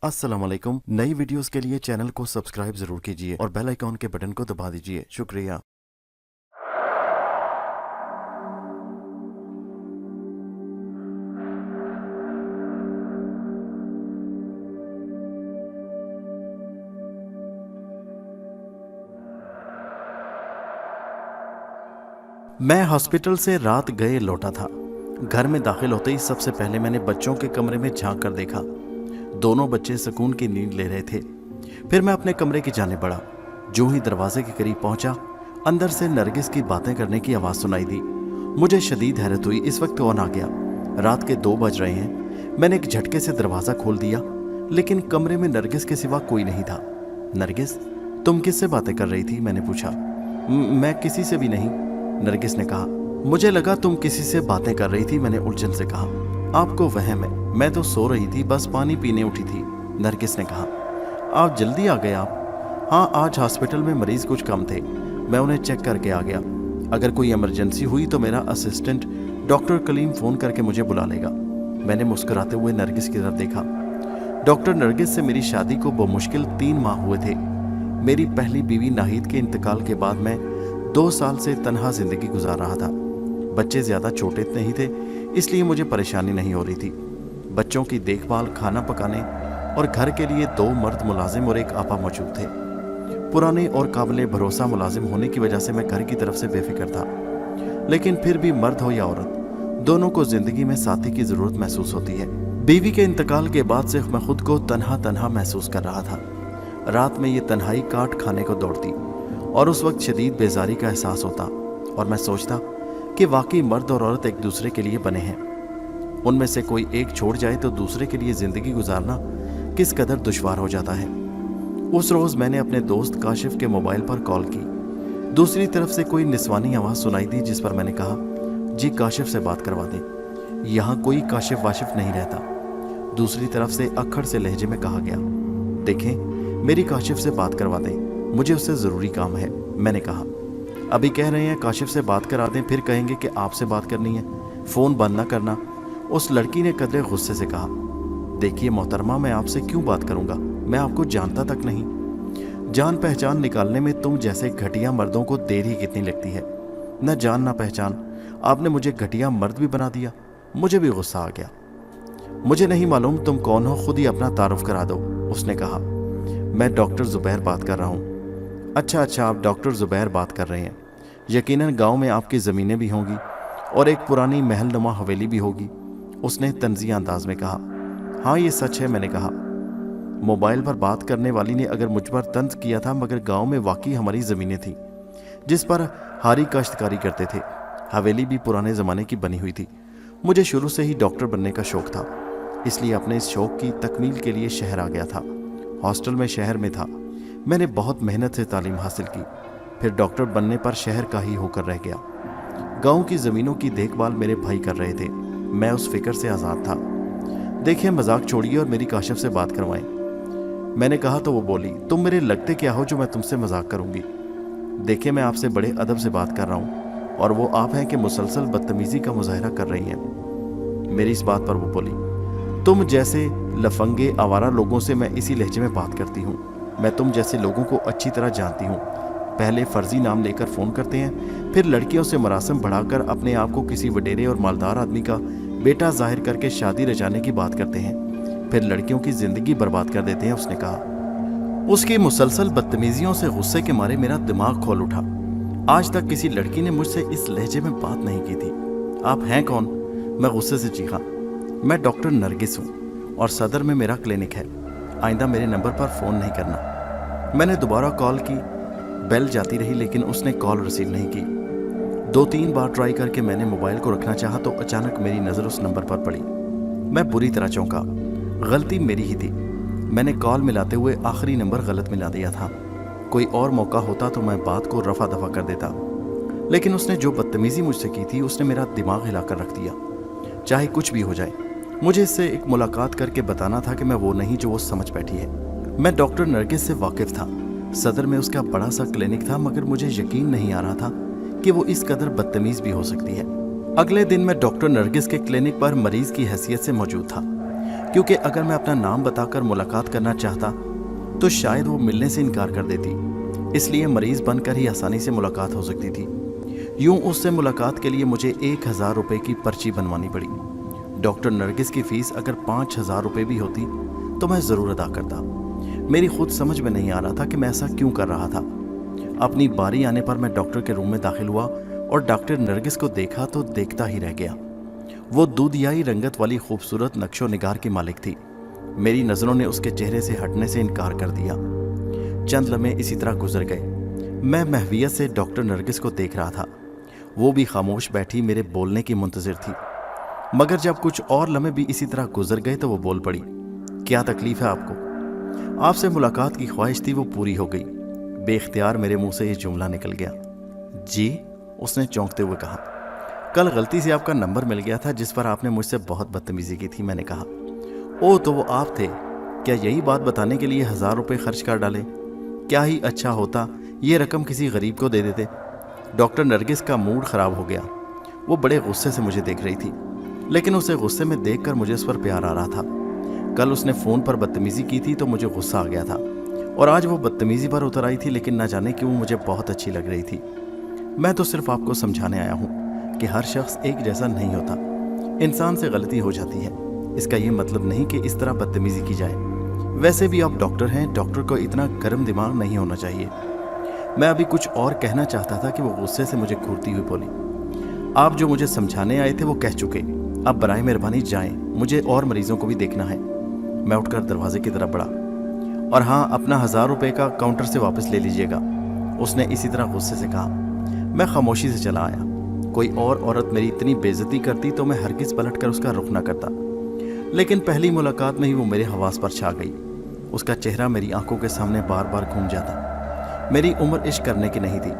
अस्सलाम वालेकुम। नई वीडियोस के लिए चैनल को सब्सक्राइब जरूर कीजिए और बेल आइकॉन के बटन को दबा दीजिए। शुक्रिया। मैं हॉस्पिटल से रात गए लौटा था। घर में दाखिल होते ही सबसे पहले मैंने बच्चों के कमरे में झांक कर देखा। दोनों बच्चे सुकून की नींद ले रहे थे। फिर मैं अपने कमरे की जाने बढ़ा। जो ही दरवाजे के करीब पहुंचा, अंदर से नरगिस की बातें करने की आवाज़ सुनाई दी। मुझे शदीद हैरत हुई। इस वक्त कौन आ गया? रात के 2 बज रहे हैं। मैंने एक झटके से दरवाज़ा खोल दिया, लेकिन कमरे में नरगिस के सिवा कोई नहीं था। नरगिस, तुम किससे बातें कर रही थी? मैंने पूछा। मैं किसी से भी नहीं, नरगिस ने कहा। मुझे लगा तुम किसी से बातें कर रही थी, मैंने उलझन से कहा। आपको वहम है, मैं तो सो रही थी, बस पानी पीने उठी थी, नरगिस ने कहा। आप जल्दी आ गए आप? हाँ, आज हॉस्पिटल में मरीज कुछ कम थे, मैं उन्हें चेक करके आ गया। अगर कोई इमरजेंसी हुई तो मेरा असिस्टेंट डॉक्टर कलीम फ़ोन करके मुझे बुला लेगा। मैंने मुस्कुराते हुए नरगिस की तरफ देखा। डॉक्टर नरगिस से मेरी शादी को बमुश्किल 3 माह हुए थे। मेरी पहली बीवी नाहिद के इंतकाल के बाद मैं 2 साल से तन्हा जिंदगी गुजार रहा था। बच्चे ज़्यादा छोटे नहीं थे, इसलिए मुझे परेशानी नहीं हो रही थी। बच्चों की देखभाल, खाना पकाने और घर के लिए 2 मर्द मुलाजिम और एक आपा मौजूद थे। पुराने और काबिल भरोसा मुलाजिम होने की वजह से मैं घर की तरफ से बेफिक्र था। लेकिन फिर भी मर्द हो या औरत, दोनों को जिंदगी में साथी की ज़रूरत महसूस होती है। बीवी के इंतकाल के बाद से मैं खुद को तन्हा महसूस कर रहा था। रात में ये तन्हाई काट खाने को दौड़ती और उस वक्त शदीद बेजारी का एहसास होता और मैं सोचता कि वाकई मर्द और औरत एक दूसरे के लिए बने हैं। उनमें से कोई एक छोड़ जाए तो दूसरे के लिए ज़िंदगी गुजारना किस कदर दुश्वार हो जाता है। उस रोज़ मैंने अपने दोस्त काशिफ के मोबाइल पर कॉल की। दूसरी तरफ से कोई निस्वानी आवाज़ सुनाई दी, जिस पर मैंने कहा, जी काशिफ से बात करवा दें, यहाँ कोई काशिफ वाशिफ नहीं रहता। दूसरी तरफ से अक्खड़ से लहजे में कहा गया, देखें मेरी काशिफ से बात करवा दें, मुझे उससे ज़रूरी काम है। मैंने कहा, अभी कह रहे हैं काशिफ से बात करा दें, फिर कहेंगे कि आपसे बात करनी है, फ़ोन बंद ना करना। उस लड़की ने कदरे गुस्से से कहा, देखिए मोहतरमा, मैं आपसे क्यों बात करूंगा? मैं आपको जानता तक नहीं। जान पहचान निकालने में तुम जैसे घटिया मर्दों को देर ही कितनी लगती है। न जान ना पहचान, आपने मुझे घटिया मर्द भी बना दिया। मुझे भी गुस्सा आ गया। मुझे नहीं मालूम तुम कौन हो, खुद ही अपना तारुफ करा दो, उसने कहा। मैं डॉक्टर ज़ुबैर बात कर रहा हूँ। अच्छा, आप डॉक्टर ज़ुबैर बात कर रहे हैं। यकीनन गांव में आपकी ज़मीनें भी होंगी और एक पुरानी महलनुमा हवेली भी होगी, उसने तंज़िया अंदाज में कहा। हाँ, ये सच है, मैंने कहा। मोबाइल पर बात करने वाली ने अगर मुझ पर तंज किया था, मगर गांव में वाकई हमारी ज़मीनें थीं जिस पर हारी काश्तकारी करते थे। हवेली भी पुराने ज़माने की बनी हुई थी। मुझे शुरू से ही डॉक्टर बनने का शौक़ था, इसलिए अपने इस शौक़ की तकमील के लिए शहर आ गया था। हॉस्टल में शहर में था। मैंने बहुत मेहनत से तालीम हासिल की, फिर डॉक्टर बनने पर शहर का ही होकर रह गया। गांव की ज़मीनों की देखभाल मेरे भाई कर रहे थे, मैं उस फिक्र से आज़ाद था। देखिए, मजाक छोड़िए और मेरी काशिफ से बात करवाएं, मैंने कहा तो वो बोली, तुम मेरे लगते क्या हो जो मैं तुमसे मजाक करूंगी? देखिए, मैं आपसे बड़े अदब से बात कर रहा हूँ और वो आप हैं कि मुसलसल बदतमीज़ी का मुजाहरा कर रही हैं। मेरी इस बात पर वो बोली, तुम जैसे लफंगे आवारा लोगों से मैं इसी लहजे में बात करती हूँ। मैं तुम जैसे लोगों को अच्छी तरह जानती हूँ। पहले फर्जी नाम लेकर फ़ोन करते हैं, फिर लड़कियों से मरासम बढ़ाकर अपने आप को किसी वडेरे और मालदार आदमी का बेटा जाहिर करके शादी रचाने की बात करते हैं, फिर लड़कियों की ज़िंदगी बर्बाद कर देते हैं, उसने कहा। उसकी मुसलसल बदतमीज़ियों से गुस्से के मारे मेरा दिमाग खोल उठा। आज तक किसी लड़की ने मुझसे इस लहजे में बात नहीं की थी। आप हैं कौन? मैं गुस्से से चीखा। मैं डॉक्टर नरगिस हूँ और सदर में मेरा क्लिनिक है। आइंदा मेरे नंबर पर फ़ोन नहीं करना। मैंने दोबारा कॉल की, बेल जाती रही, लेकिन उसने कॉल रिसीव नहीं की। 2-3 बार ट्राई करके मैंने मोबाइल को रखना चाहा तो अचानक मेरी नज़र उस नंबर पर पड़ी। मैं बुरी तरह चौंका। गलती मेरी ही थी। मैंने कॉल मिलाते हुए आखिरी नंबर गलत मिला दिया था। कोई और मौका होता तो मैं बात को रफा दफा कर देता, लेकिन उसने जो बदतमीज़ी मुझसे की थी, उसने मेरा दिमाग हिलाकर रख दिया। चाहे कुछ भी हो जाए, मुझे इससे एक मुलाकात करके बताना था कि मैं वो नहीं जो वो समझ बैठी है। मैं डॉक्टर नरगिस से वाकिफ था। सदर में उसका बड़ा सा क्लिनिक था, मगर मुझे यकीन नहीं आ रहा था कि वो इस कदर बदतमीज़ भी हो सकती है। अगले दिन मैं डॉक्टर नरगिस के क्लिनिक पर मरीज़ की हैसियत से मौजूद था। क्योंकि अगर मैं अपना नाम बताकर मुलाकात करना चाहता तो शायद वो मिलने से इनकार कर देती। इसलिए मरीज बनकर ही आसानी से मुलाकात हो सकती थी। यूं उससे मुलाकात के लिए मुझे 1000 रुपये की पर्ची बनवानी पड़ी। डॉक्टर नरगिस की फीस अगर 5000 रुपये भी होती तो मैं ज़रूर अदा करता। मेरी खुद समझ में नहीं आ रहा था कि मैं ऐसा क्यों कर रहा था। अपनी बारी आने पर मैं डॉक्टर के रूम में दाखिल हुआ और डॉक्टर नरगिस को देखा तो देखता ही रह गया। वो दूधियाई रंगत वाली खूबसूरत नक्शो निगार की मालिक थी। मेरी नज़रों ने उसके चेहरे से हटने से इनकार कर दिया। चंद लम्हे इसी तरह गुजर गए। मैं महवियत से डॉक्टर नरगिस को देख रहा था। वो भी खामोश बैठी मेरे बोलने की मुंतज़िर थी। मगर जब कुछ और लम्हे भी इसी तरह गुजर गए तो वो बोल पड़ी, क्या तकलीफ़ है आपको? आपसे मुलाकात की ख्वाहिश थी, वो पूरी हो गई। बेख्तियार मेरे मुंह से ये जुमला निकल गया। जी? उसने चौंकते हुए कहा। कल गलती से आपका नंबर मिल गया था जिस पर आपने मुझसे बहुत बदतमीजी की थी। मैंने कहा। ओह, तो वो आप थे? क्या यही बात बताने के लिए 1000 रुपये खर्च कर डाले? क्या ही अच्छा होता ये रकम किसी गरीब को दे देते। डॉक्टर नरगिस का मूड ख़राब हो गया। वो बड़े गुस्से से मुझे देख रही थी, लेकिन उसे गुस्से में देखकर मुझे उस पर प्यार आ रहा था। कल उसने फ़ोन पर बदतमीज़ी की थी तो मुझे गुस्सा आ गया था, और आज वो बदतमीज़ी पर उतर आई थी, लेकिन न जाने क्यों मुझे बहुत अच्छी लग रही थी। मैं तो सिर्फ आपको समझाने आया हूँ कि हर शख्स एक जैसा नहीं होता। इंसान से गलती हो जाती है, इसका ये मतलब नहीं कि इस तरह बदतमीज़ी की जाए। वैसे भी आप डॉक्टर हैं, डॉक्टर को इतना गर्म दिमाग नहीं होना चाहिए। मैं अभी कुछ और कहना चाहता था कि वो गुस्से से मुझे घूरती हुई बोली, आप जो मुझे समझाने आए थे वो कह चुके, अब बराए मेहरबानी जाएं, मुझे और मरीजों को भी देखना है। मैं उठकर दरवाजे की तरफ बढ़ा। और हाँ, अपना 1000 रुपये का काउंटर से वापस ले लीजिएगा, उसने इसी तरह गुस्से से कहा। मैं खामोशी से चला आया। कोई और औरत मेरी इतनी बेइज्जती करती तो मैं हरगिज़ पलटकर उसका रुख न करता, लेकिन पहली मुलाकात में ही वो मेरे हवास पर छा गई। उसका चेहरा मेरी आंखों के सामने बार बार घूम जाता। मेरी उम्र इश्क करने की नहीं थी,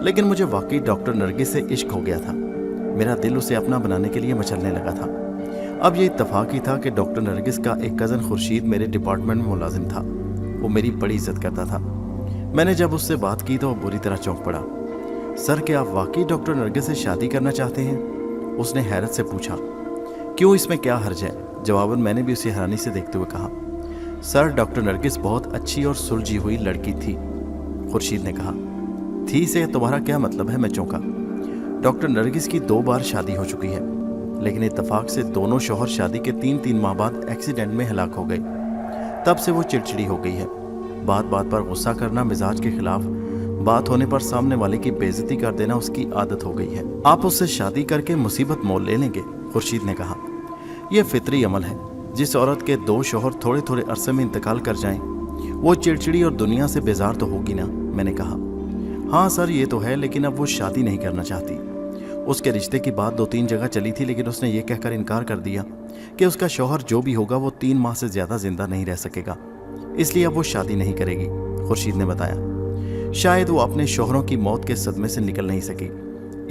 लेकिन मुझे वाकई डॉक्टर नरगिस से इश्क हो गया था। मेरा दिल उसे अपना बनाने के लिए मचलने लगा था। अब ये इत्तफाक ही था कि डॉक्टर नरगिस का एक कज़न खुर्शीद मेरे डिपार्टमेंट में मुलाजिम था। वो मेरी बड़ी इज्जत करता था। मैंने जब उससे बात की तो वो बुरी तरह चौंक पड़ा। सर, क्या आप वाकई डॉक्टर नरगिस से शादी करना चाहते हैं? उसने हैरत से पूछा। क्यों, इसमें क्या हर्ज है? जवाबन मैंने भी उसे हैरानी से देखते हुए कहा, सर, डॉक्टर नरगिस बहुत अच्छी और सुलझी हुई लड़की थी। खुर्शीद ने कहा। थी से तुम्हारा क्या मतलब है? मैं चौंका। डॉक्टर नरगिस की 2 बार शादी हो चुकी है, लेकिन इत्तेफाक से दोनों शौहर शादी के 3 माह बाद एक्सीडेंट में हलाक हो गए। तब से वो चिड़चिड़ी हो गई है। बात बात पर गुस्सा करना, मिजाज के खिलाफ बात होने पर सामने वाले की बेइज्जती कर देना उसकी आदत हो गई है। आप उससे शादी करके मुसीबत मोल ले लेंगे, खुर्शीद ने कहा। यह फितरी अमल है। जिस औरत के 2 शौहर थोड़े थोड़े अरसे में इंतकाल कर जाएं, वो चिड़चिड़ी और दुनिया से बेजार तो होगी ना, मैंने कहा। हाँ सर, ये तो है, लेकिन अब वो शादी नहीं करना चाहती। उसके रिश्ते की बात 2-3 जगह चली थी, लेकिन उसने ये कहकर इनकार कर दिया कि उसका शौहर जो भी होगा वो 3 माह से ज़्यादा जिंदा नहीं रह सकेगा, इसलिए अब वो शादी नहीं करेगी, खुर्शीद ने बताया। शायद वो अपने शौहरों की मौत के सदमे से निकल नहीं सकी,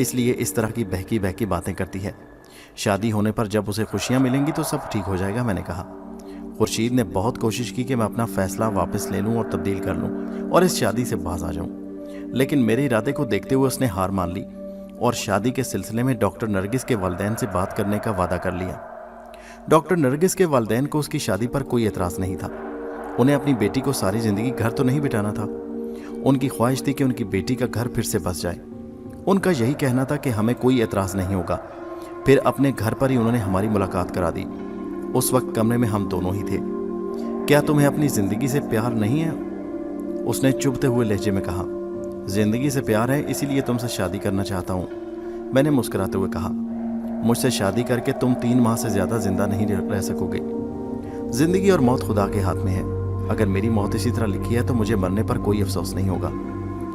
इसलिए इस तरह की बहकी बहकी बातें करती है। शादी होने पर जब उसे खुशियाँ मिलेंगी तो सब ठीक हो जाएगा, मैंने कहा। खुर्शीद ने बहुत कोशिश की कि मैं अपना फैसला वापस ले लूँ और तब्दील कर लूँ और इस शादी से बाज आ जाऊँ, लेकिन मेरे इरादे को देखते हुए उसने हार मान ली और शादी के सिलसिले में डॉक्टर नरगिस के वालिदैन से बात करने का वादा कर लिया। डॉक्टर नरगिस के वालिदैन को उसकी शादी पर कोई एतराज़ नहीं था। उन्हें अपनी बेटी को सारी ज़िंदगी घर तो नहीं बिताना था। उनकी ख्वाहिश थी कि उनकी बेटी का घर फिर से बस जाए। उनका यही कहना था कि हमें कोई एतराज़ नहीं होगा। फिर अपने घर पर ही उन्होंने हमारी मुलाकात करा दी। उस वक्त कमरे में हम दोनों ही थे। क्या तुम्हें अपनी ज़िंदगी से प्यार नहीं है? उसने चुभते हुए लहजे में कहा। ज़िंदगी से प्यार है, इसीलिए तुमसे शादी करना चाहता हूँ, मैंने मुस्कुराते हुए कहा। मुझसे शादी करके तुम 3 माह से ज़्यादा जिंदा नहीं रह सकोगे। ज़िंदगी और मौत खुदा के हाथ में है। अगर मेरी मौत इसी तरह लिखी है तो मुझे मरने पर कोई अफसोस नहीं होगा।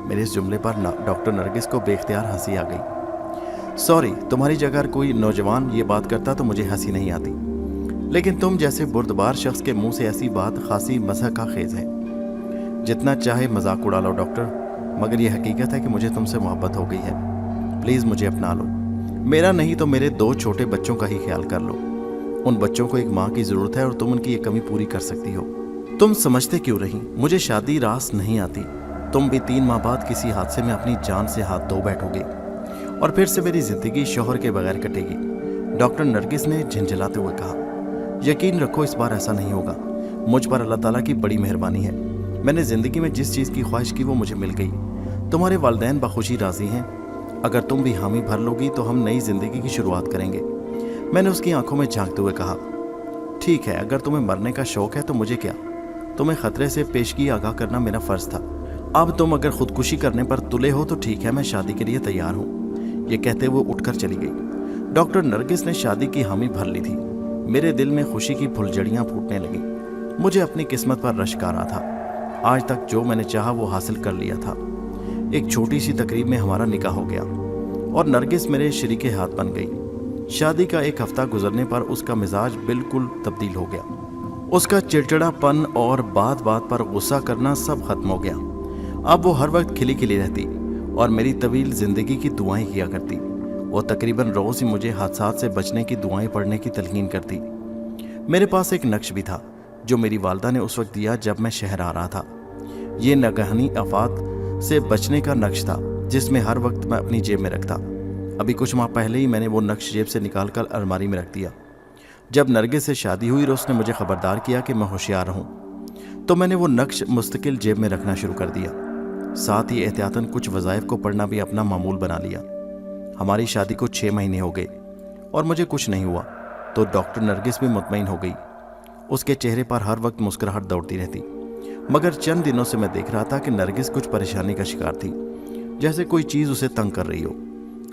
मेरे इस जुमले पर डॉक्टर नरगिस को बेख्तियार हंसी आ गई। सॉरी, तुम्हारी जगह अगर कोई नौजवान ये बात करता तो मुझे हंसी नहीं आती, लेकिन तुम जैसे बुर्दबार शख्स के मुंह से ऐसी बात खासी मज़ाक का खेज है। जितना चाहे मजाक उड़ा लो डॉक्टर, मगर यह हकीकत है कि मुझे तुमसे मोहब्बत हो गई है। प्लीज़ मुझे अपना लो। मेरा नहीं तो मेरे 2 छोटे बच्चों का ही ख्याल कर लो। उन बच्चों को एक माँ की ज़रूरत है और तुम उनकी ये कमी पूरी कर सकती हो। तुम समझते क्यों रही? मुझे शादी रास नहीं आती। तुम भी 3 माह बाद किसी हादसे में अपनी जान से हाथ धो बैठोगे और फिर से मेरी ज़िंदगी शौहर के बगैर कटेगी, डॉक्टर नरगिस ने झंझलाते हुए कहा। यकीन रखो इस बार ऐसा नहीं होगा। मुझ पर अल्लाह ताला की बड़ी मेहरबानी है। मैंने ज़िंदगी में जिस चीज़ की ख्वाहिश की वो मुझे मिल गई। तुम्हारे वालिदैन बखुशी राज़ी हैं। अगर तुम भी हामी भर लोगी तो हम नई ज़िंदगी की शुरुआत करेंगे। मैंने उसकी आंखों में झांकते हुए कहा, ठीक है, अगर तुम्हें मरने का शौक़ है तो मुझे क्या, तुम्हें ख़तरे से पेशगी आगाह करना मेरा फ़र्ज़ था। अब तुम अगर खुदकुशी करने पर तुले हो तो ठीक है, मैं शादी के लिए तैयार हूँ। ये कहते हुए उठकर चली गई। डॉक्टर नरगिस ने शादी की हामी भर ली थी। मेरे दिल में खुशी की फुलझड़ियाँ फूटने लगीं। मुझे अपनी किस्मत पर रश्क आ रहा था। आज तक जो मैंने चाहा वो हासिल कर लिया था। एक छोटी सी तकरीब में हमारा निकाह हो गया और नरगिस मेरे शरीके हाथ बन गई। शादी का एक हफ्ता गुजरने पर उसका मिजाज बिल्कुल तब्दील हो गया। उसका चिड़चिड़ापन और बात बात पर गुस्सा करना सब खत्म हो गया। अब वो हर वक्त खिली खिली रहती और मेरी तवील ज़िंदगी की दुआएं किया करती। वो तकरीबन रोज़ ही मुझे हादसात से बचने की दुआएं पढ़ने की तलकीन करती। मेरे पास एक नक्श भी था जो मेरी वालदा ने उस वक्त दिया जब मैं शहर आ रहा था। ये नगहनी आफात से बचने का नक्श था जिसमें हर वक्त मैं अपनी जेब में रखता। अभी कुछ माह पहले ही मैंने वो नक्श जेब से निकाल कर अलमारी में रख दिया। जब नरगिस से शादी हुई और उसने मुझे खबरदार किया कि मैं होशियार रहूं, तो मैंने वो नक्श मुस्तकिल जेब में रखना शुरू कर दिया। साथ ही एहतियातन कुछ वज़ाइफ को पढ़ना भी अपना मामूल बना लिया। हमारी शादी को 6 महीने हो गए और मुझे कुछ नहीं हुआ तो डॉक्टर नरगिस भी मुतमईन हो गई। उसके चेहरे पर हर वक्त मुस्कुराहट दौड़ती रहती। मगर चंद दिनों से मैं देख रहा था कि नरगिस कुछ परेशानी का शिकार थी, जैसे कोई चीज़ उसे तंग कर रही हो।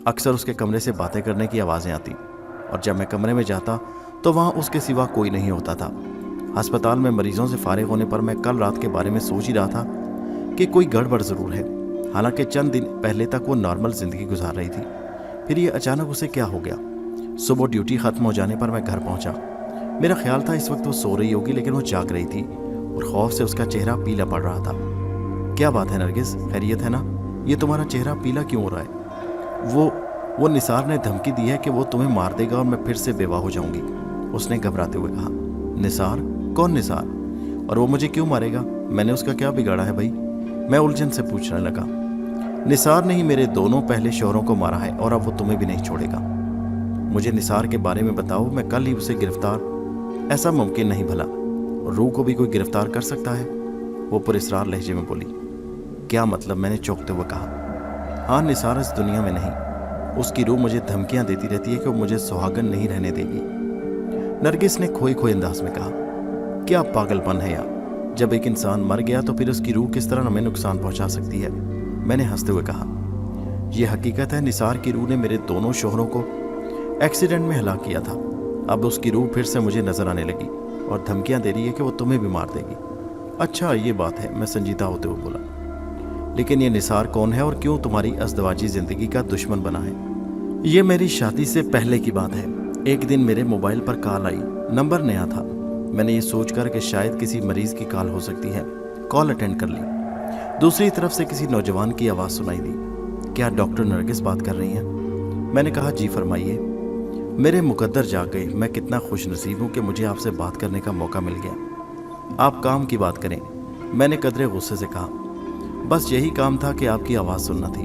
अक्सर उसके कमरे से बातें करने की आवाज़ें आती और जब मैं कमरे में जाता तो वहाँ उसके सिवा कोई नहीं होता था। अस्पताल में मरीजों से फारिग होने पर मैं कल रात के बारे में सोच ही रहा था कि कोई गड़बड़ ज़रूर है। हालांकि चंद दिन पहले तक वो नॉर्मल ज़िंदगी गुजार रही थी, फिर ये अचानक उसे क्या हो गया। सुबह ड्यूटी ख़त्म हो जाने पर मैं घर पहुंचा। मेरा ख्याल था इस वक्त वो सो रही होगी, लेकिन वो जाग रही थी और खौफ से उसका चेहरा पीला पड़ रहा था। क्या बात है नरगिस, खैरियत है ना? ये तुम्हारा चेहरा पीला क्यों हो रहा है? वो निसार ने धमकी दी है कि वो तुम्हें मार देगा और मैं फिर से बेवा हो जाऊंगी, उसने घबराते हुए कहा। निसार? कौन निसार? और वो मुझे क्यों मारेगा? मैंने उसका क्या बिगाड़ा है भाई? मैं उलझन से पूछने लगा। निसार ने ही मेरे दोनों पहले शौहरों को मारा है और अब वो तुम्हें भी नहीं छोड़ेगा। मुझे निसार के बारे में बताओ, मैं कल ही उसे गिरफ्तार। ऐसा मुमकिन नहीं भला, रूह को भी कोई गिरफ्तार कर सकता है? वो पुरस्रार लहजे में बोली। क्या मतलब? मैंने चौंकते हुए कहा। हाँ, निसार इस दुनिया में नहीं। उसकी रूह मुझे धमकियां देती रहती है कि वो मुझे सुहागन नहीं रहने देगी, नरगिस ने खोए खोए अंदाज में कहा। क्या पागलपन है यार, जब एक इंसान मर गया तो फिर उसकी रूह किस तरह हमें नुकसान पहुंचा सकती है? मैंने हंसते हुए कहा। यह हकीकत है, निसार की रूह ने मेरे दोनों शोहरों को एक्सीडेंट में हलाक किया था। अब उसकी रूह फिर से मुझे नजर आने लगी और धमकियां दे रही है कि वो तुम्हें भी मार देगी। अच्छा, ये बात है, मैं संजीदा होते हुए बोला। लेकिन ये निसार कौन है और क्यों तुम्हारी अज़दवाजी ज़िंदगी का दुश्मन बना है? ये मेरी शादी से पहले की बात है। एक दिन मेरे मोबाइल पर कॉल आई। नंबर नया था। मैंने ये सोचकर कि शायद किसी मरीज़ की कॉल हो सकती है, कॉल अटेंड कर ली। दूसरी तरफ से किसी नौजवान की आवाज़ सुनाई दी। क्या डॉक्टर नरगिस बात कर रही हैं? मैंने कहा, जी फरमाइए। मेरे मुकद्दर जाग गए। मैं कितना खुशनसीब हूँ कि मुझे आपसे बात करने का मौका मिल गया। आप काम की बात करें, मैंने कदरे गुस्से से कहा। बस यही काम था कि आपकी आवाज़ सुनना थी।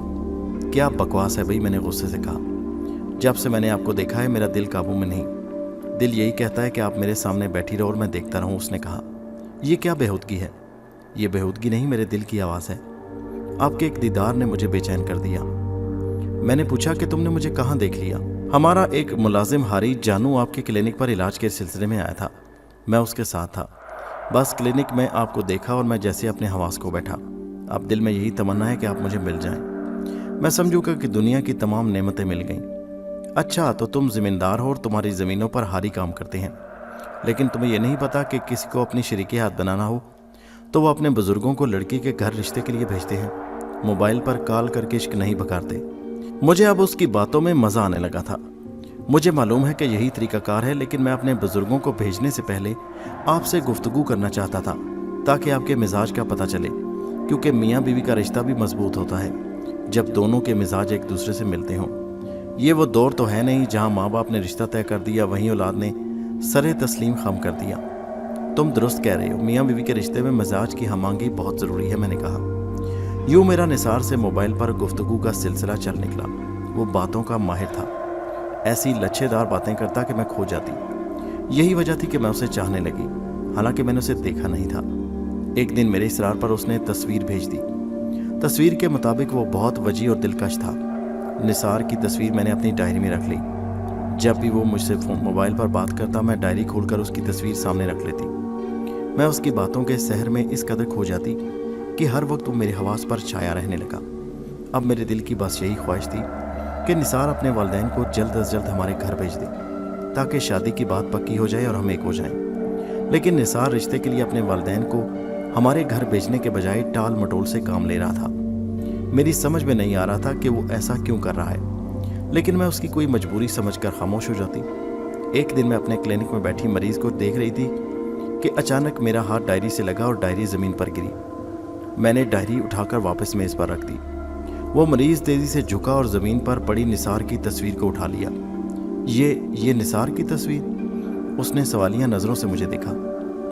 क्या बकवास है भाई, मैंने गुस्से से कहा। जब से मैंने आपको देखा है मेरा दिल काबू में नहीं। दिल यही कहता है कि आप मेरे सामने बैठी रहो और मैं देखता रहूं, उसने कहा। ये क्या बेहूदगी है? ये बेहूदगी नहीं, मेरे दिल की आवाज़ है। आपके एक दीदार ने मुझे बेचैन कर दिया। मैंने पूछा कि तुमने मुझे कहाँ देख लिया? हमारा एक मुलाजिम हारी जानू आपके क्लिनिक पर इलाज के सिलसिले में आया था। मैं उसके साथ था। बस क्लिनिक में आपको देखा और मैं जैसे अपने हवास को बैठा। अब दिल में यही तमन्ना है कि आप मुझे मिल जाएं। मैं समझूंगा कि दुनिया की तमाम नेमतें मिल गईं। अच्छा, तो तुम ज़मींदार हो और तुम्हारी ज़मीनों पर हारी काम करते हैं, लेकिन तुम्हें यह नहीं पता कि किसी को अपनी शरीके हाथ बनाना हो तो वो अपने बुज़ुर्गों को लड़की के घर रिश्ते के लिए भेजते हैं, मोबाइल पर कॉल करके इश्क नहीं भकारते। मुझे अब उसकी बातों में मज़ा आने लगा था। मुझे मालूम है कि यही तरीक़ाकार है, लेकिन मैं अपने बुज़ुर्गों को भेजने से पहले आपसे गुफ्तगू करना चाहता था ताकि आपके मिजाज का पता चले, क्योंकि मियाँ बीवी का रिश्ता भी मजबूत होता है जब दोनों के मिजाज एक दूसरे से मिलते हों। ये वो दौर तो है नहीं जहाँ माँ बाप ने रिश्ता तय कर दिया, वहीं औलाद ने सरे तस्लीम खम कर दिया। तुम दुरुस्त कह रहे हो, मियाँ बीवी के रिश्ते में मिजाज की हमांगी बहुत ज़रूरी है, मैंने कहा। यूँ मेरा निसार से मोबाइल पर गुफ्तगू का सिलसिला चल निकला। वो बातों का माहिर था, ऐसी लच्छेदार बातें करता कि मैं खो जाती। यही वजह थी कि मैं उसे चाहने लगी, हालांकि मैंने उसे देखा नहीं था। एक दिन मेरे इसरार पर उसने तस्वीर भेज दी। तस्वीर के मुताबिक वो बहुत वजी और दिलकश था। निसार की तस्वीर मैंने अपनी डायरी में रख ली। जब भी वो मुझसे मोबाइल पर बात करता, मैं डायरी खोलकर उसकी तस्वीर सामने रख लेती। मैं उसकी बातों के सहर में इस कदर खो जाती कि हर वक्त वो मेरे हवास पर छाया रहने लगा। अब मेरे दिल की बस यही ख्वाहिश थी कि निसार अपने वालिदैन को जल्द अज जल्द हमारे घर भेज दे, ताकि शादी की बात पक्की हो जाए और हम एक हो जाएं। लेकिन निसार रिश्ते के लिए अपने वालिदैन को हमारे घर भेजने के बजाय टाल मटोल से काम ले रहा था। मेरी समझ में नहीं आ रहा था कि वो ऐसा क्यों कर रहा है, लेकिन मैं उसकी कोई मजबूरी समझकर खामोश हो जाती। एक दिन मैं अपने क्लिनिक में बैठी मरीज को देख रही थी कि अचानक मेरा हाथ डायरी से लगा और डायरी ज़मीन पर गिरी। मैंने डायरी उठाकर वापस मेज़ पर रख दी। वो मरीज तेज़ी से झुका और ज़मीन पर पड़ी निसार की तस्वीर को उठा लिया। ये निसार की तस्वीर? उसने सवालिया नज़रों से मुझे देखा।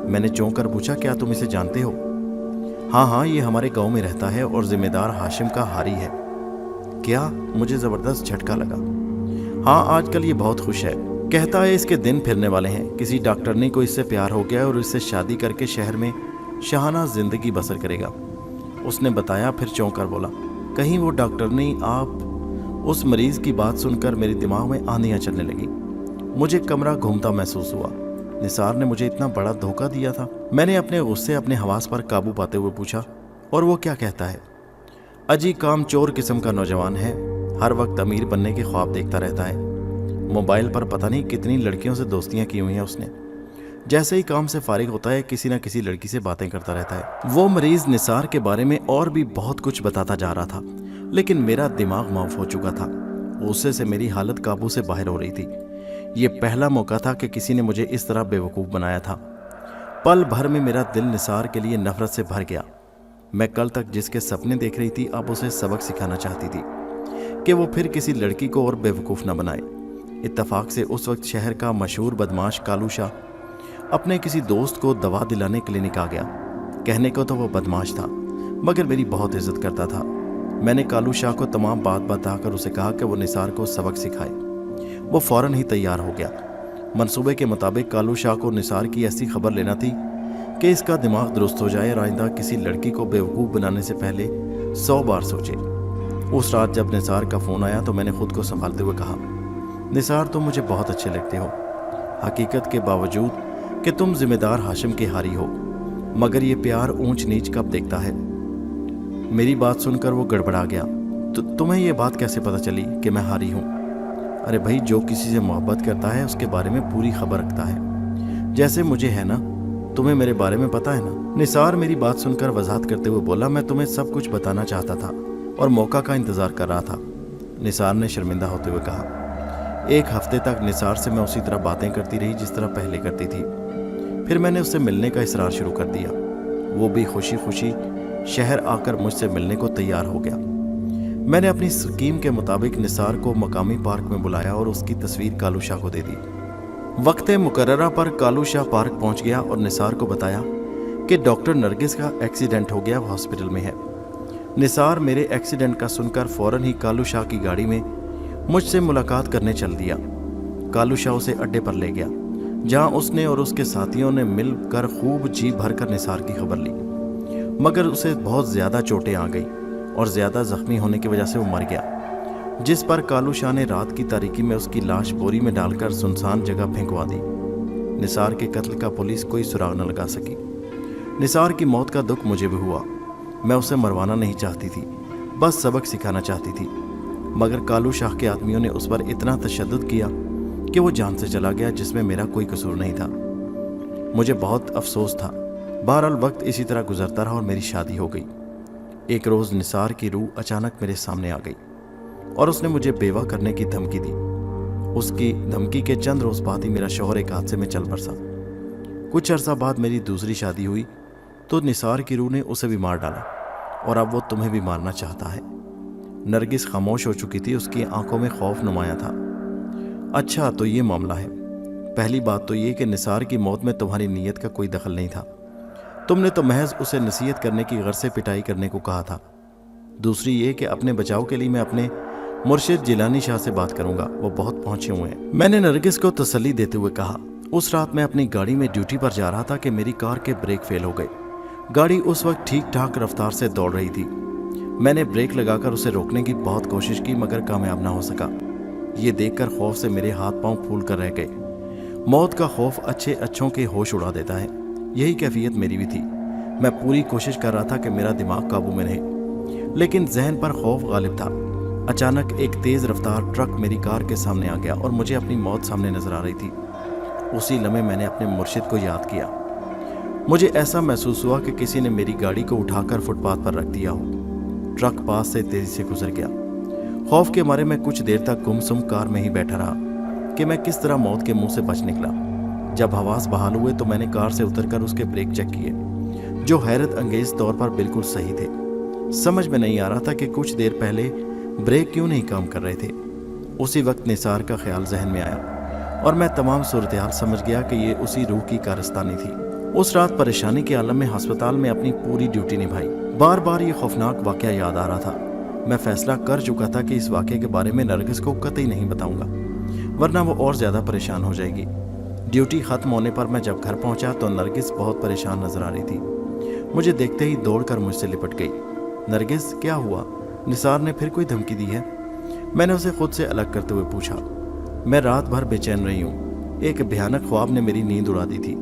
मैंने चौंक कर पूछा, क्या तुम इसे जानते हो? हाँ, ये हमारे गांव में रहता है और जिम्मेदार हाशिम का हारी है। क्या? मुझे ज़बरदस्त झटका लगा। हाँ, आजकल ये बहुत खुश है। कहता है इसके दिन फिरने वाले हैं। किसी डॉक्टरनी को इससे प्यार हो गया और इससे शादी करके शहर में शाहाना जिंदगी बसर करेगा, उसने बताया। फिर चौंक कर बोला, कहीं वो डॉक्टरनी आप? उस मरीज की बात सुनकर मेरे दिमाग में आंधियां चलने लगी। मुझे कमरा घूमता महसूस हुआ। निसार ने मुझे इतना बड़ा धोखा दिया था। मैंने अपने गुस्से अपने हवास पर काबू पाते हुए पूछा, और वो क्या कहता है? अजी काम चोर किस्म का नौजवान है, हर वक्त अमीर बनने के ख्वाब देखता रहता है। मोबाइल पर पता नहीं कितनी लड़कियों से दोस्तियां की हुई हैं उसने। जैसे ही काम से फारिग होता है किसी न किसी लड़की से बातें करता रहता है। वो मरीज निसार के बारे में और भी बहुत कुछ बताता जा रहा था, लेकिन मेरा दिमाग माफ हो चुका था। गुस्से से मेरी हालत काबू से बाहर हो रही थी। ये पहला मौका था कि किसी ने मुझे इस तरह बेवकूफ़ बनाया था। पल भर में मेरा दिल निसार के लिए नफरत से भर गया। मैं कल तक जिसके सपने देख रही थी, अब उसे सबक सिखाना चाहती थी कि वो फिर किसी लड़की को और बेवकूफ़ न बनाए। इत्तफाक से उस वक्त शहर का मशहूर बदमाश कालू शाह अपने किसी दोस्त को दवा दिलाने क्लिनिक आ गया। कहने को तो वो बदमाश था, मगर मेरी बहुत इज्जत करता था। मैंने कालू शाह को तमाम बात बताकर उसे कहा कि वो निसार को सबक सिखाए। वो फौरन ही तैयार हो गया। मंसूबे के मुताबिक कालू शाह को निसार की ऐसी खबर लेना थी कि इसका दिमाग दुरुस्त हो जाए और आइंदा किसी लड़की को बेवकूफ़ बनाने से पहले 100 बार सोचे। उस रात जब निसार का फ़ोन आया तो मैंने खुद को संभालते हुए कहा, निसार तुम मुझे बहुत अच्छे लगते हो, हकीकत के बावजूद कि तुम जिम्मेदार हाशिम के हारी हो, मगर ये प्यार ऊंच नीच कब देखता है। मेरी बात सुनकर वो गड़बड़ा गया। तो तुम्हें ये बात कैसे पता चली कि मैं हारी हूँ? अरे भाई, जो किसी से मोहब्बत करता है उसके बारे में पूरी खबर रखता है, जैसे मुझे है ना। तुम्हें मेरे बारे में पता है ना? निसार मेरी बात सुनकर वजाहत करते हुए बोला, मैं तुम्हें सब कुछ बताना चाहता था और मौका का इंतज़ार कर रहा था। निसार ने शर्मिंदा होते हुए कहा। एक हफ्ते तक निसार से मैं उसी तरह बातें करती रही जिस तरह पहले करती थी। फिर मैंने उससे मिलने का इसरार शुरू कर दिया। वो भी खुशी खुशी शहर आकर मुझसे मिलने को तैयार हो गया। मैंने अपनी स्कीम के मुताबिक निसार को मकामी पार्क में बुलाया और उसकी तस्वीर कालू शाह को दे दी। वक्त मुकर्ररा पर कालू शाह पार्क पहुंच गया और निसार को बताया कि डॉक्टर नरगिस का एक्सीडेंट हो गया, वो हॉस्पिटल में है। निसार मेरे एक्सीडेंट का सुनकर फौरन ही कालू शाह की गाड़ी में मुझसे मुलाकात करने चल दिया। कालू शाह उसे अड्डे पर ले गया, जहां उसने और उसके साथियों ने मिलकर खूब जी भरकर निसार की खबर ली, मगर उसे बहुत ज़्यादा चोटें आ गई और ज़्यादा ज़ख्मी होने की वजह से वो मर गया, जिस पर कालू शाह ने रात की तारीकी में उसकी लाश बोरी में डालकर सुनसान जगह फेंकवा दी। निसार के कत्ल का पुलिस कोई सुराग न लगा सकी। निसार की मौत का दुख मुझे भी हुआ। मैं उसे मरवाना नहीं चाहती थी, बस सबक सिखाना चाहती थी, मगर कालू शाह के आदमियों ने उस पर इतना तशद्दुद किया कि वो जान से चला गया, जिसमें मेरा कोई कसूर नहीं था। मुझे बहुत अफसोस था। बहरहाल वक्त इसी तरह गुजरता रहा और मेरी शादी हो गई। एक रोज़ निसार की रूह अचानक मेरे सामने आ गई और उसने मुझे बेवा करने की धमकी दी। उसकी धमकी के चंद रोज़ बाद ही मेरा शौहर एक हादसे में चल बरसा। कुछ अरसा बाद मेरी दूसरी शादी हुई तो निसार की रूह ने उसे भी मार डाला और अब वो तुम्हें भी मारना चाहता है। नरगिस खामोश हो चुकी थी, उसकी आंखों में खौफ नुमाया था। अच्छा, तो ये मामला है। पहली बात तो ये कि निसार की मौत में तुम्हारी नीयत का कोई दखल नहीं था। तुमने तो महज उसे नसीहत करने की गर्ज से पिटाई करने को कहा था। दूसरी ये कि अपने बचाव के लिए मैं अपने मुर्शिद जिलानी शाह से बात करूंगा, वो बहुत पहुंचे हुए हैं। मैंने नरगिस को तसल्ली देते हुए कहा उस रात मैं अपनी गाड़ी में ड्यूटी पर जा रहा था कि मेरी कार के ब्रेक फेल हो गए। गाड़ी उस वक्त ठीक ठाक रफ्तार से दौड़ रही थी। मैंने ब्रेक लगाकर उसे रोकने की बहुत कोशिश की मगर कामयाब ना हो सका। ये देखकर खौफ से मेरे हाथ पांव फूल कर रह गए। मौत का खौफ अच्छों के होश उड़ा देता है। यही कैफियत मेरी भी थी। मैं पूरी कोशिश कर रहा था कि मेरा दिमाग काबू में रहे, लेकिन जहन पर खौफ गालिब था। अचानक एक तेज रफ्तार ट्रक मेरी कार के सामने आ गया और मुझे अपनी मौत सामने नजर आ रही थी। उसी लम्हे मैंने अपने मुर्शिद को याद किया। मुझे ऐसा महसूस हुआ कि किसी ने मेरी गाड़ी को उठाकर फुटपाथ पर रख दिया हो। ट्रक पास से तेजी से गुजर गया। खौफ के मारे मैं कुछ देर तक गुमसुम कार में ही बैठा रहा कि मैं किस तरह मौत के मुंह से बच निकला। जब हवास बहाल हुए तो मैंने कार से उतरकर उसके ब्रेक चेक किए, जो हैरत अंगेज तौर पर बिल्कुल सही थे। समझ में नहीं आ रहा था कि कुछ देर पहले ब्रेक क्यों नहीं काम कर रहे थे। उसी वक्त निसार का ख्याल जहन में आया और मैं तमाम सूरत हाल समझ गया कि ये उसी रूह की कारस्तानी थी। उस रात परेशानी के आलम में अस्पताल में अपनी पूरी ड्यूटी निभाई। बार बार ये खौफनाक वाकया याद आ रहा था। मैं फैसला कर चुका था कि इस वाकये के बारे में नरगिस को कतई नहीं बताऊंगा, वरना वो और ज्यादा परेशान हो जाएगी। ड्यूटी खत्म होने पर मैं जब घर पहुंचा तो नरगिस बहुत परेशान नजर आ रही थी। मुझे देखते ही दौड़कर मुझसे लिपट गई। नरगिस, क्या हुआ? निसार ने फिर कोई धमकी दी है? मैंने उसे खुद से अलग करते हुए पूछा। मैं रात भर बेचैन रही हूँ। एक भयानक ख्वाब ने मेरी नींद उड़ा दी थी,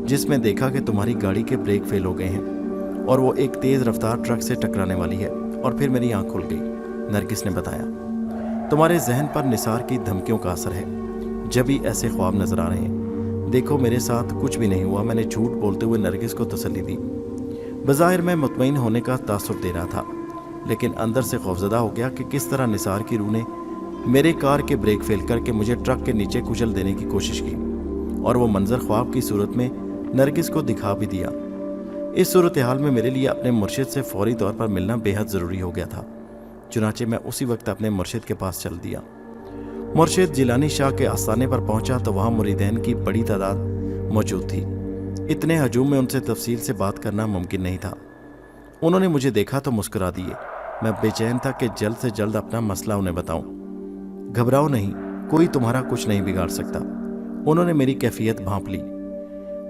जिसमें देखा कि तुम्हारी गाड़ी के ब्रेक फेल हो गए हैं और वो एक तेज रफ्तार ट्रक से टकराने वाली है, और फिर मेरी आंख खुल गई। नरगिस ने बताया, तुम्हारे जहन पर निसार की धमकियों का असर है, जब ही ऐसे ख्वाब नजर आ रहे हैं। देखो, मेरे साथ कुछ भी नहीं हुआ। मैंने झूठ बोलते हुए नरगिस को तसल्ली दी। बज़ाहिर मैं मुतमईन होने का तासुर दे रहा था, लेकिन अंदर से खौफजदा हो गया कि किस तरह निसार की रूह ने मेरे कार के ब्रेक फेल करके मुझे ट्रक के नीचे कुचल देने की कोशिश की, और वो मंजर ख्वाब की सूरत में नरगिस को दिखा भी दिया। इस सूरत हाल में मेरे लिए अपने मुर्शिद से फौरी तौर पर मिलना बेहद ज़रूरी हो गया था। चुनाचे मैं उसी वक्त अपने मुर्शिद के पास चल दिया। मुर्शिद जिलानी शाह के आस्थाने पर पहुंचा तो वहाँ मुरीदैन की बड़ी तादाद मौजूद थी। इतने हजूम में उनसे तफसील से बात करना मुमकिन नहीं था। उन्होंने मुझे देखा तो मुस्कुरा दिए। मैं बेचैन था कि जल्द से जल्द अपना मसला उन्हें बताऊं। घबराओ नहीं, कोई तुम्हारा कुछ नहीं बिगाड़ सकता। उन्होंने मेरी कैफियत भांप ली।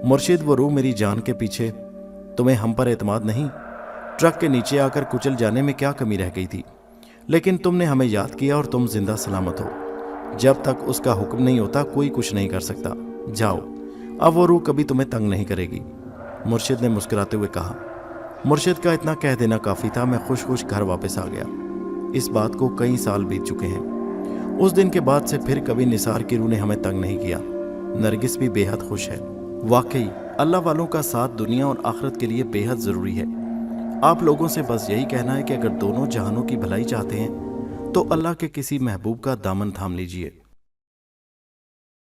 मुर्शिद, वो रूह मेरी जान के पीछे, तुम्हें हम पर एतमाद नहीं? ट्रक के नीचे आकर कुचल जाने में क्या कमी रह गई थी? लेकिन तुमने हमें याद किया और तुम जिंदा सलामत हो। जब तक उसका हुक्म नहीं होता कोई कुछ नहीं कर सकता। जाओ, अब वो रूह कभी तुम्हें तंग नहीं करेगी, मुर्शिद ने मुस्कुराते हुए कहा। मुर्शिद का इतना कह देना काफ़ी था। मैं खुश खुश घर वापस आ गया। इस बात को कई साल बीत चुके हैं। उस दिन के बाद से फिर कभी निसार की रूह ने हमें तंग नहीं किया। नरगिस भी बेहद खुश है। वाकई अल्लाह वालों का साथ दुनिया और आखिरत के लिए बेहद ज़रूरी है। आप लोगों से बस यही कहना है कि अगर दोनों जहानों की भलाई चाहते हैं तो अल्लाह के किसी महबूब का दामन थाम लीजिए।